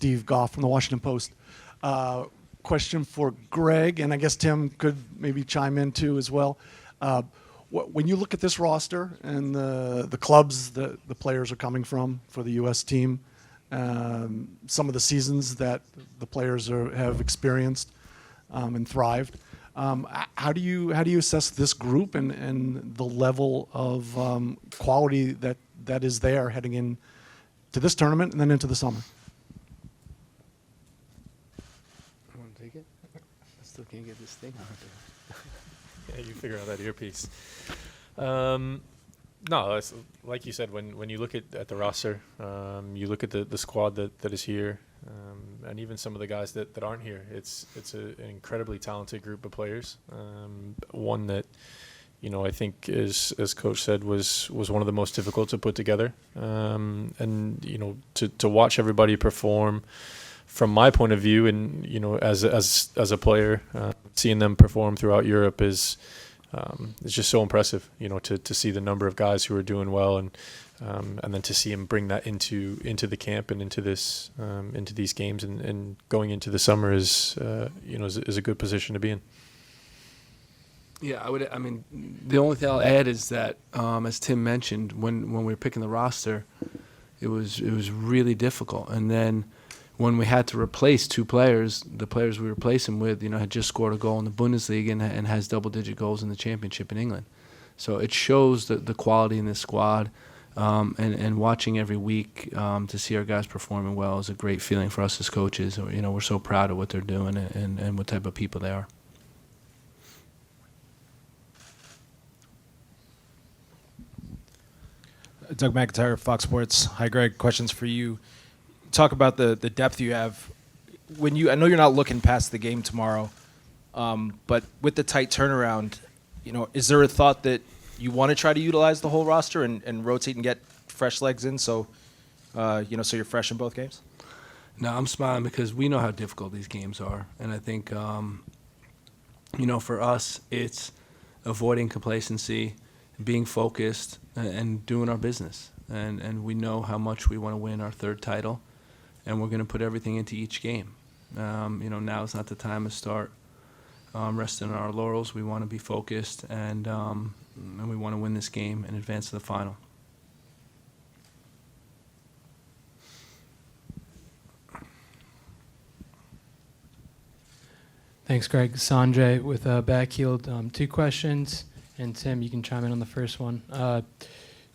Steve Goff from the Washington Post. Question for Greg, and I guess Tim could maybe chime in too as well. When you look at this roster and the clubs that the players are coming from for the U.S. team, some of the seasons that the players have experienced and thrived, how do you assess this group and the level of quality that is there heading in to this tournament and then into the summer? Want to take it? I still can't get this thing out there. Yeah, you figure out that earpiece. No, it's, like you said, when you look at the roster, you look at the squad that is here, and even some of the guys that aren't here. It's an incredibly talented group of players. One that, I think, as Coach said, was one of the most difficult to put together. And to watch everybody perform, from my point of view, and as a player, seeing them perform throughout Europe is. It's just so impressive, to see the number of guys who are doing well, and then to see him bring that into the camp and into these games and going into the summer is a good position to be in. Yeah, the only thing I'll add is that, as Tim mentioned, when we were picking the roster, it was really difficult, and then when we had to replace two players, the players we replaced him with, had just scored a goal in the Bundesliga and has double-digit goals in the championship in England. So it shows the quality in this squad, and watching every week to see our guys performing well is a great feeling for us as coaches. We're so proud of what they're doing and what type of people they are. Doug McIntyre, Fox Sports. Hi, Greg. Questions for you. Talk about the depth you have. I know you're not looking past the game tomorrow, but with the tight turnaround, is there a thought that you want to try to utilize the whole roster and rotate and get fresh legs in, so you're fresh in both games? No, I'm smiling because we know how difficult these games are, and I think for us it's avoiding complacency, being focused, and doing our business, and we know how much we want to win our third title. And we're going to put everything into each game. Now is not the time to start resting on our laurels. We want to be focused, and we want to win this game and advance to the final. Thanks, Greg. Sanjay with Backheeled. Two questions, and Tim, you can chime in on the first one.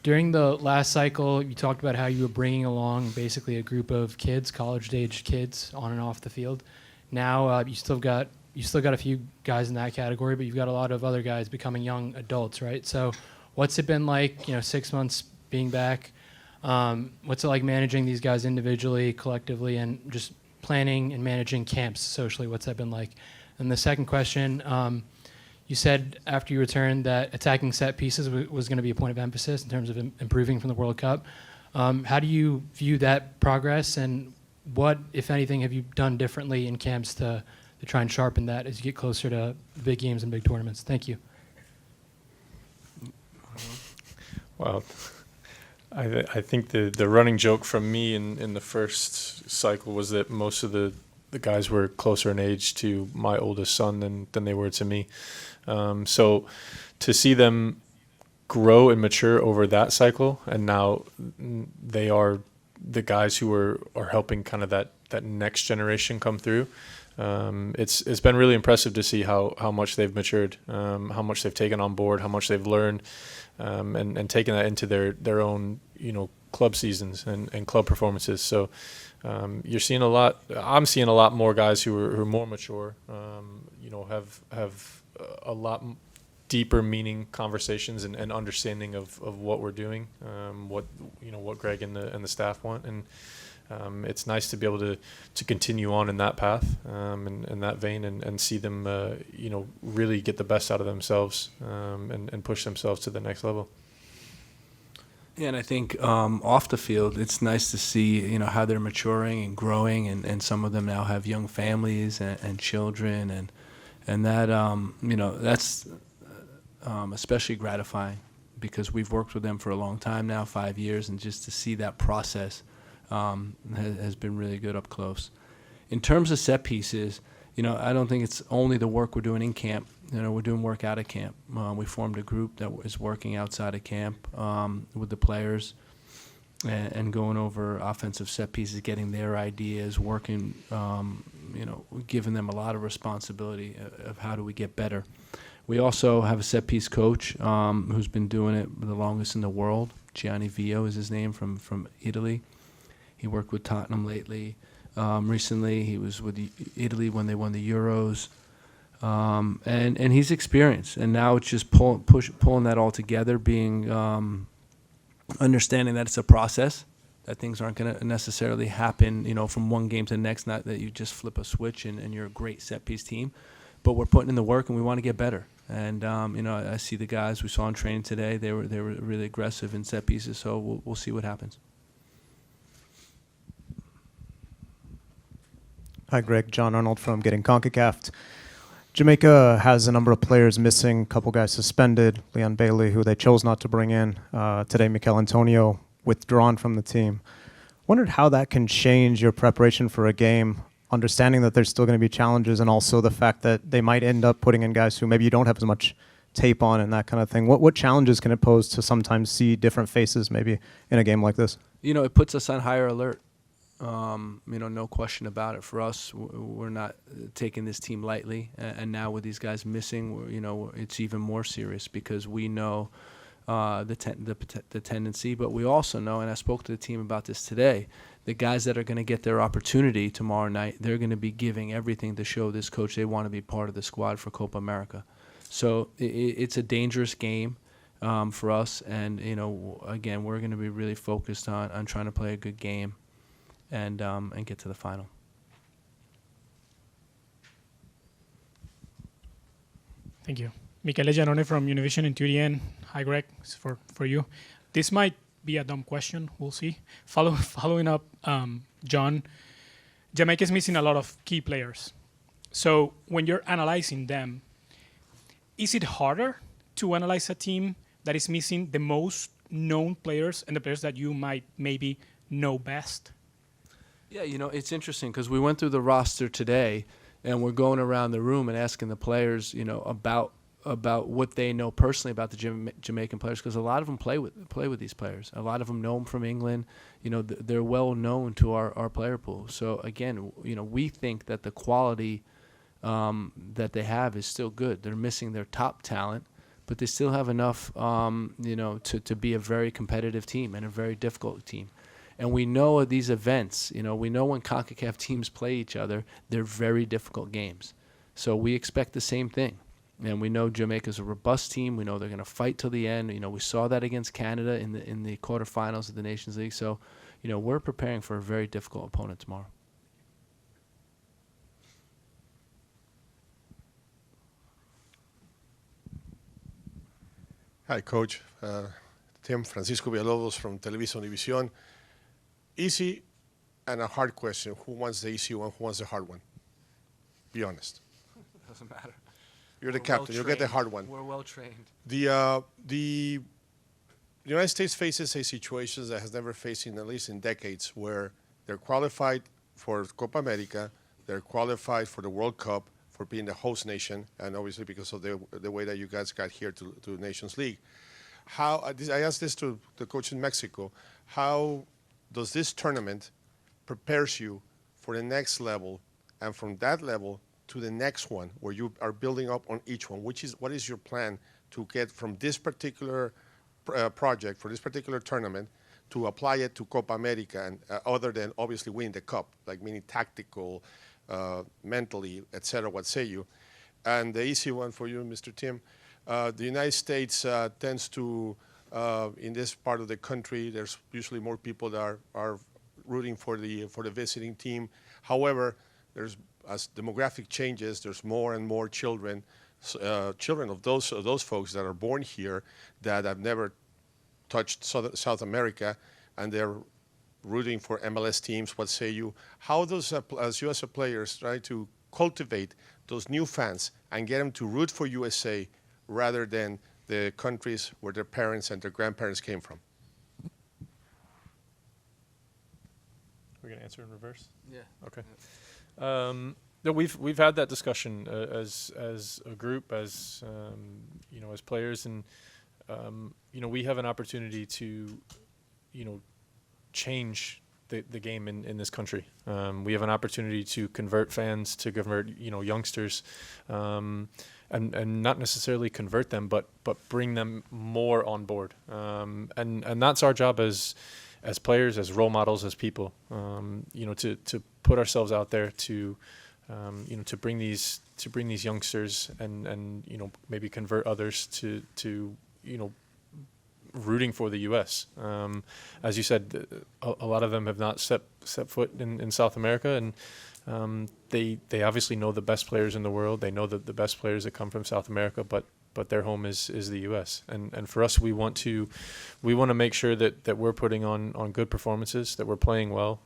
During the last cycle, you talked about how you were bringing along basically a group of kids, college-aged kids, on and off the field. Now you still got a few guys in that category, but you've got a lot of other guys becoming young adults, right? So, what's it been like? 6 months being back. What's it like managing these guys individually, collectively, and just planning and managing camps socially? What's that been like? And the second question. You said after you returned that attacking set pieces was going to be a point of emphasis in terms of improving from the World Cup. How do you view that progress, and what, if anything, have you done differently in camps to try and sharpen that as you get closer to big games and big tournaments? Thank you. Well, I think the running joke from me in the first cycle was that most of the guys were closer in age to my oldest son than they were to me. So to see them grow and mature over that cycle, and now they are the guys who are helping kind of that next generation come through. It's been really impressive to see how much they've matured, how much they've taken on board, how much they've learned, and taken that into their own club seasons and club performances. So you're seeing a lot. I'm seeing a lot more guys who are more mature. Have a lot deeper meaning conversations and understanding of what we're doing, what Greg and the staff want, and it's nice to be able to continue on in that path, and that vein, and see them really get the best out of themselves, and push themselves to the next level. Yeah, and I think off the field, it's nice to see how they're maturing and growing, and some of them now have young families and children, and that that's especially gratifying because we've worked with them for a long time now, 5 years, and just to see that process has been really good up close. In terms of set pieces, I don't think it's only the work we're doing in camp. We're doing work out of camp. We formed a group that is working outside of camp with the players and going over offensive set pieces, getting their ideas, working, giving them a lot of responsibility of how do we get better. We also have a set piece coach who's been doing it the longest in the world. Gianni Vio is his name, from Italy. He worked with Tottenham lately. Recently, he was with Italy when they won the Euros. And he's experienced. And now it's just pulling that all together, being understanding that it's a process, that things aren't going to necessarily happen, from one game to the next, not that you just flip a switch and you're a great set-piece team. But we're putting in the work, and we want to get better. And, I see the guys we saw in training today. They were really aggressive in set pieces, so we'll see what happens. Hi, Greg. John Arnold from Getting CONCACAF. Jamaica has a number of players missing, a couple guys suspended, Leon Bailey, who they chose not to bring in. Today, Mikel Antonio withdrawn from the team. Wondered how that can change your preparation for a game, understanding that there's still going to be challenges, and also the fact that they might end up putting in guys who maybe you don't have as much tape on and that kind of thing. What challenges can it pose to sometimes see different faces maybe in a game like this? It puts us on higher alert. No question about it. For us, we're not taking this team lightly, and now with these guys missing, it's even more serious because we know the tendency, but we also know, and I spoke to the team about this today, the guys that are going to get their opportunity tomorrow night, they're going to be giving everything to show this coach they want to be part of the squad for Copa America. So it's a dangerous game for us, and again, we're going to be really focused on trying to play a good game and get to the final. Thank you. Michele Giannone from Univision and 2DN. Hi, Greg. It's for you. This might be a dumb question. We'll see. Following up, John, Jamaica is missing a lot of key players. So when you're analyzing them, is it harder to analyze a team that is missing the most known players and the players that you might maybe know best? Yeah, it's interesting because we went through the roster today, and we're going around the room and asking the players, about what they know personally about the Jamaican players, because a lot of them play with these players. A lot of them know them from England. They're well known to our player pool. So again, we think that the quality that they have is still good. They're missing their top talent, but they still have enough, to be a very competitive team and a very difficult team. And we know at these events, we know when CONCACAF teams play each other, they're very difficult games. So we expect the same thing. And we know Jamaica's a robust team. We know they're going to fight till the end. We saw that against Canada in the quarterfinals of the Nations League. So, we're preparing for a very difficult opponent tomorrow. Hi, Coach. Tim Francisco Villalobos from Televisa Univision. Easy and a hard question. Who wants the easy one? Who wants the hard one? Be honest. Doesn't matter. You're the captain. You'll get the hard one. We're well trained. The United States faces a situation that has never faced at least in decades, where they're qualified for Copa America, they're qualified for the World Cup, for being the host nation, and obviously because of the way that you guys got here to the Nations League. I asked this to the coach in Mexico. How does this tournament prepares you for the next level, and from that level to the next one, where you are building up on each one? What is your plan to get from this particular project, for this particular tournament, to apply it to Copa America, and other than obviously winning the cup, like meaning tactical, mentally, etc. What say you? And the easy one for you, Mr. Tim, the United States tends to, in this part of the country, there's usually more people that are rooting for the visiting team. However, as demographic changes, there's more and more children of those folks that are born here that have never touched South America, and they're rooting for MLS teams. What say you? How does, as USA players, try to cultivate those new fans and get them to root for USA rather than the countries where their parents and their grandparents came from? We're gonna answer in reverse. Yeah. Okay. No, we've had that discussion as a group, as as players, and we have an opportunity to change the game in this country. We have an opportunity to convert fans, to convert youngsters, and not necessarily convert them, but bring them more on board. And that's our job as players, as role models, as people. To put ourselves out there to bring these youngsters and maybe convert others to rooting for the U.S. As you said, a lot of them have not set foot in South America, and they obviously know the best players in the world. They know the best players that come from South America, but their home is the U.S. And for us, we want to make sure that we're putting on good performances, that we're playing well,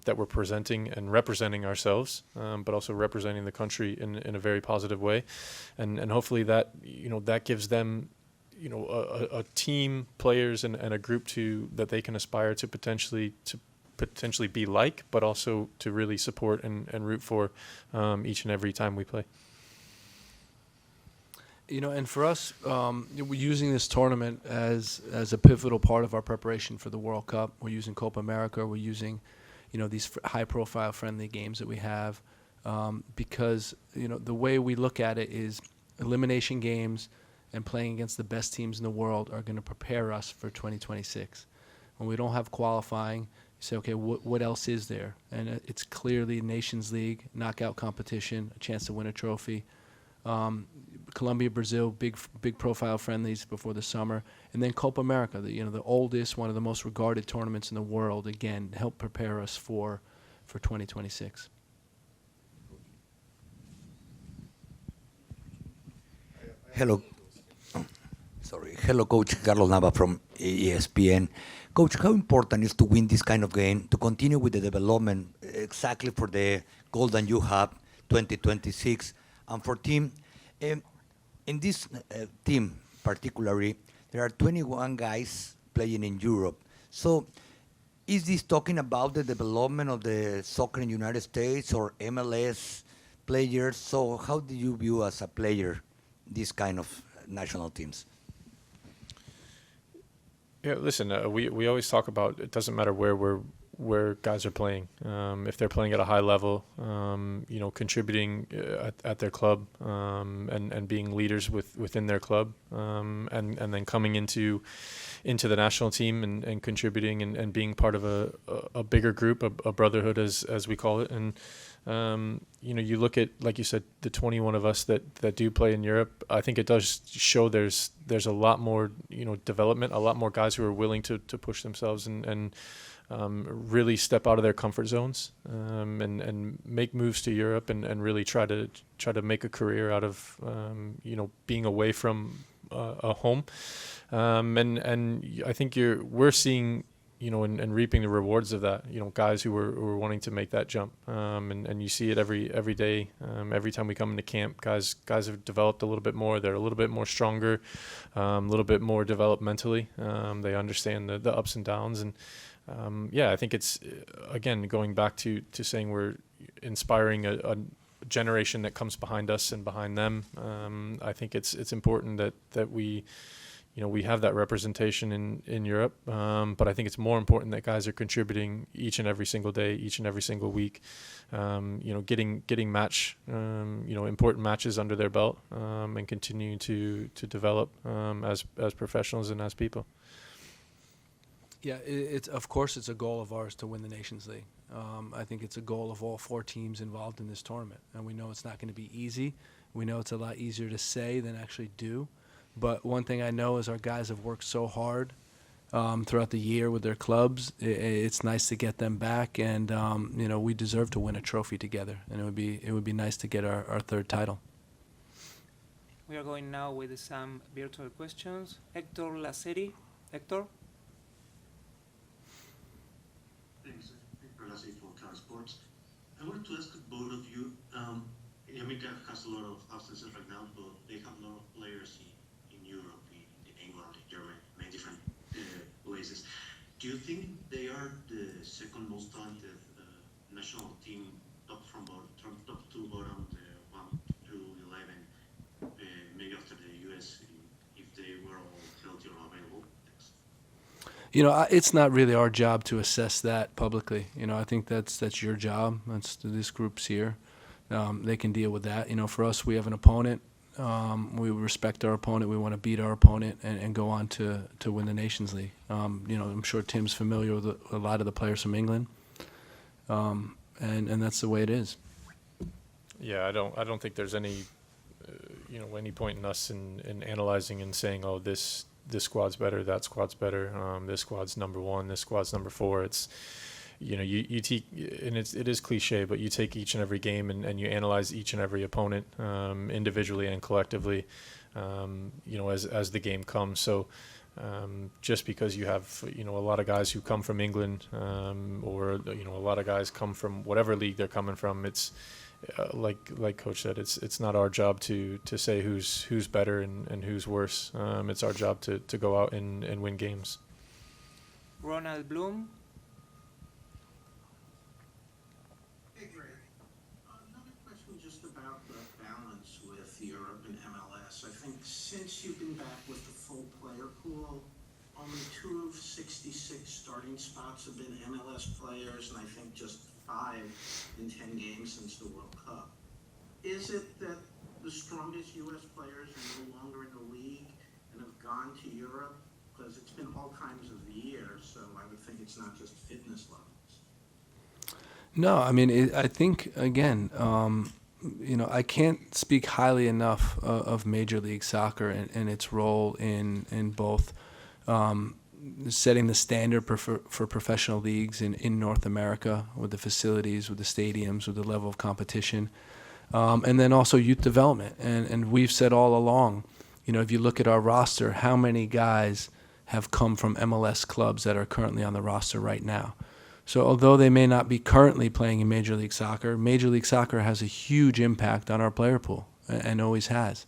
that we're presenting and representing ourselves, but also representing the country in a very positive way, and hopefully that that gives them a team, players, and a group that they can aspire to potentially be like, but also to really support and root for each and every time we play. And for us, we're using this tournament as a pivotal part of our preparation for the World Cup. We're using Copa America. We're using, these high-profile friendly games that we have, because the way we look at it is elimination games and playing against the best teams in the world are going to prepare us for 2026. When we don't have qualifying, you say, okay, what else is there? And it's clearly Nations League, knockout competition, a chance to win a trophy. Colombia, Brazil, big profile friendlies before the summer, and then Copa America, the oldest, one of the most regarded tournaments in the world. Again, help prepare us for 2026. Hello. Hello, Coach Carlos Nava from ESPN. Coach, how important is to win this kind of game, to continue with the development exactly for the goal that you have, 2026, and for team? In this team particularly, there are 21 guys playing in Europe. So is this talking about the development of the soccer in the United States or MLS players? So how do you view as a player these kind of national teams? Yeah, listen, we always talk about it doesn't matter where guys are playing. If they're playing at a high level, contributing at their club, and being leaders within their club, and then coming into the national team and contributing and being part of a bigger group, a brotherhood as we call it. And you look at, like you said, the 21 of us that do play in Europe. I think it does show there's a lot more development, a lot more guys who are willing to push themselves and really step out of their comfort zones, and make moves to Europe and really try to make a career out of being away from a home, and I think we're seeing and reaping the rewards of that. Guys who are wanting to make that jump, and you see it every day, every time we come into camp. Guys have developed a little bit more. They're a little bit more stronger, a little bit more developmentally. They understand the ups and downs, and I think it's again going back to saying we're inspiring a generation that comes behind us and behind them. I think it's important that we have that representation in Europe, but I think it's more important that guys are contributing each and every single day, each and every single week, getting important matches under their belt, and continuing to develop as professionals and as people. Yeah, it's of course it's a goal of ours to win the Nations League. I think it's a goal of all 4 teams involved in this tournament, and we know it's not going to be easy. We know it's a lot easier to say than actually do. But one thing I know is our guys have worked so hard throughout the year with their clubs. It's nice to get them back, and we deserve to win a trophy together. And it would be nice to get our 3rd title. We are going now with some virtual questions. Hector Lacetti. Hector? Thanks. Hector Lacetti from Car Sports. I wanted to ask both of you. Jamaica has a lot of absences right now, but they have no players in Europe, in England, in Germany, many different places. Do you think they are the second most talented national team top to bottom, the 1 to 11, maybe after the US, if they were all healthy or available? Thanks. You know, it's not really our job to assess that publicly. You know, I think that's your job. That's this group's here. They can deal with that. You know, for us, we have an opponent. We respect our opponent. We want to beat our opponent and go on to win the Nations League. You know, I'm sure Tim's familiar with a lot of the players from England, and that's the way it is. Yeah, I don't think there's any, any point in us in analyzing and saying, oh, this squad's better, that squad's better, this squad's number 1, this squad's number 4. It's, you take, and it is cliche, but you take each and every game and you analyze each and every opponent individually and collectively, as the game comes. So just because you have, a lot of guys who come from England, or, a lot of guys come from whatever league they're coming from, it's like Coach said, it's not our job to say who's better and who's worse. It's our job to go out and win games. Ronald Bloom. Hey, Greg. Another question just about the balance with Europe and MLS. I think since you've been back with the full player pool, only 2 of 66 starting spots have been MLS players, and I think just 5 in 10 games since the World Cup. Is it that the strongest U.S. players are no longer in the league and have gone to Europe? Because it's been all kinds of years, so I would think it's not just fitness levels. No, I mean, I think, again, I can't speak highly enough of Major League Soccer and its role in both setting the standard for professional leagues in North America, with the facilities, with the stadiums, with the level of competition, and then also youth development. And we've said all along, if you look at our roster, how many guys have come from MLS clubs that are currently on the roster right now. So although they may not be currently playing in Major League Soccer has a huge impact on our player pool, and always has,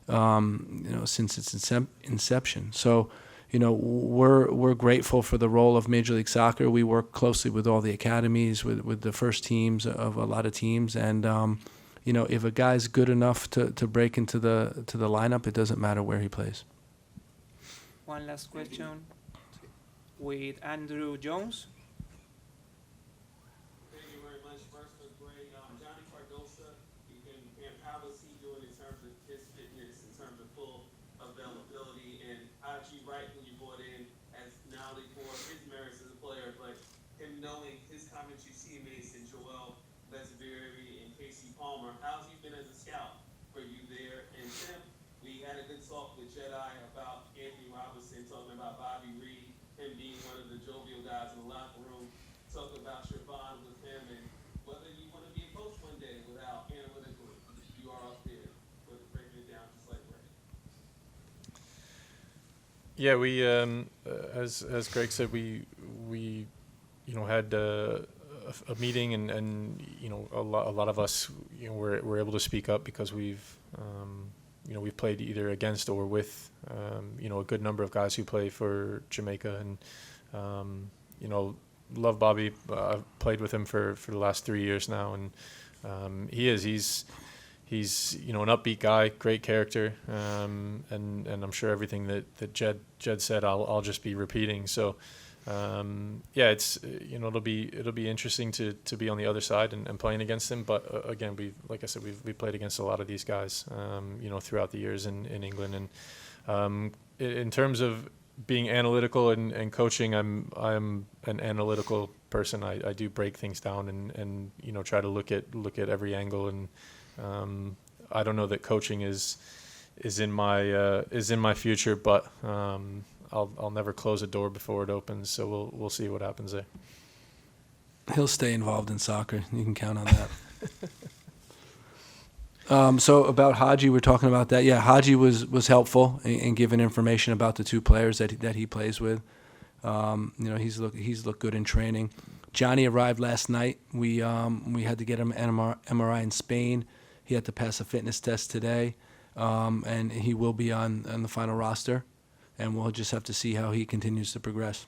since its inception. So, we're grateful for the role of Major League Soccer. We work closely with all the academies, with the first teams of a lot of teams, and if a guy's good enough to break into the lineup, it doesn't matter where he plays. One last question with Andrew Jones. Thank you very much. First was great. Johnny Cardosa, how was he doing in terms of his fitness, in terms of full availability, and Haji Wright, who you brought in, as not only for his merits as a player, but him knowing his comments you see made to Joel Lesbieri and Casey Palmer. How's he been as a scout for you there? And Tim, we had a good talk with Jedi about Anthony Robinson, talking about Bobby Reed, him being one of the jovial guys in the locker room. Talk about your bond with him and whether you want to be a coach one day without analytical. You are up there with breaking it down just like Ray. Yeah, we as Greg said, we had a meeting and a lot of us were able to speak up because we've played either against or with a good number of guys who play for Jamaica, and love Bobby. I've played with him for the last 3 years now, and he's an upbeat guy, great character, and I'm sure everything that Jed said I'll just be repeating. So it's it'll be interesting to be on the other side and playing against him. But again, like I said, we played against a lot of these guys throughout the years in England, and in terms of being analytical and coaching, I'm an analytical person. I do break things down and try to look at every angle, and I don't know that coaching is in my future, but I'll never close a door before it opens. So we'll see what happens there. He'll stay involved in soccer. You can count on that. So about Haji, we're talking about that. Yeah, Haji was helpful in giving information about the 2 players that he plays with. He's looked good in training. Johnny arrived last night. We had to get him an MRI in Spain. He had to pass a fitness test today, and he will be on the final roster. And we'll just have to see how he continues to progress.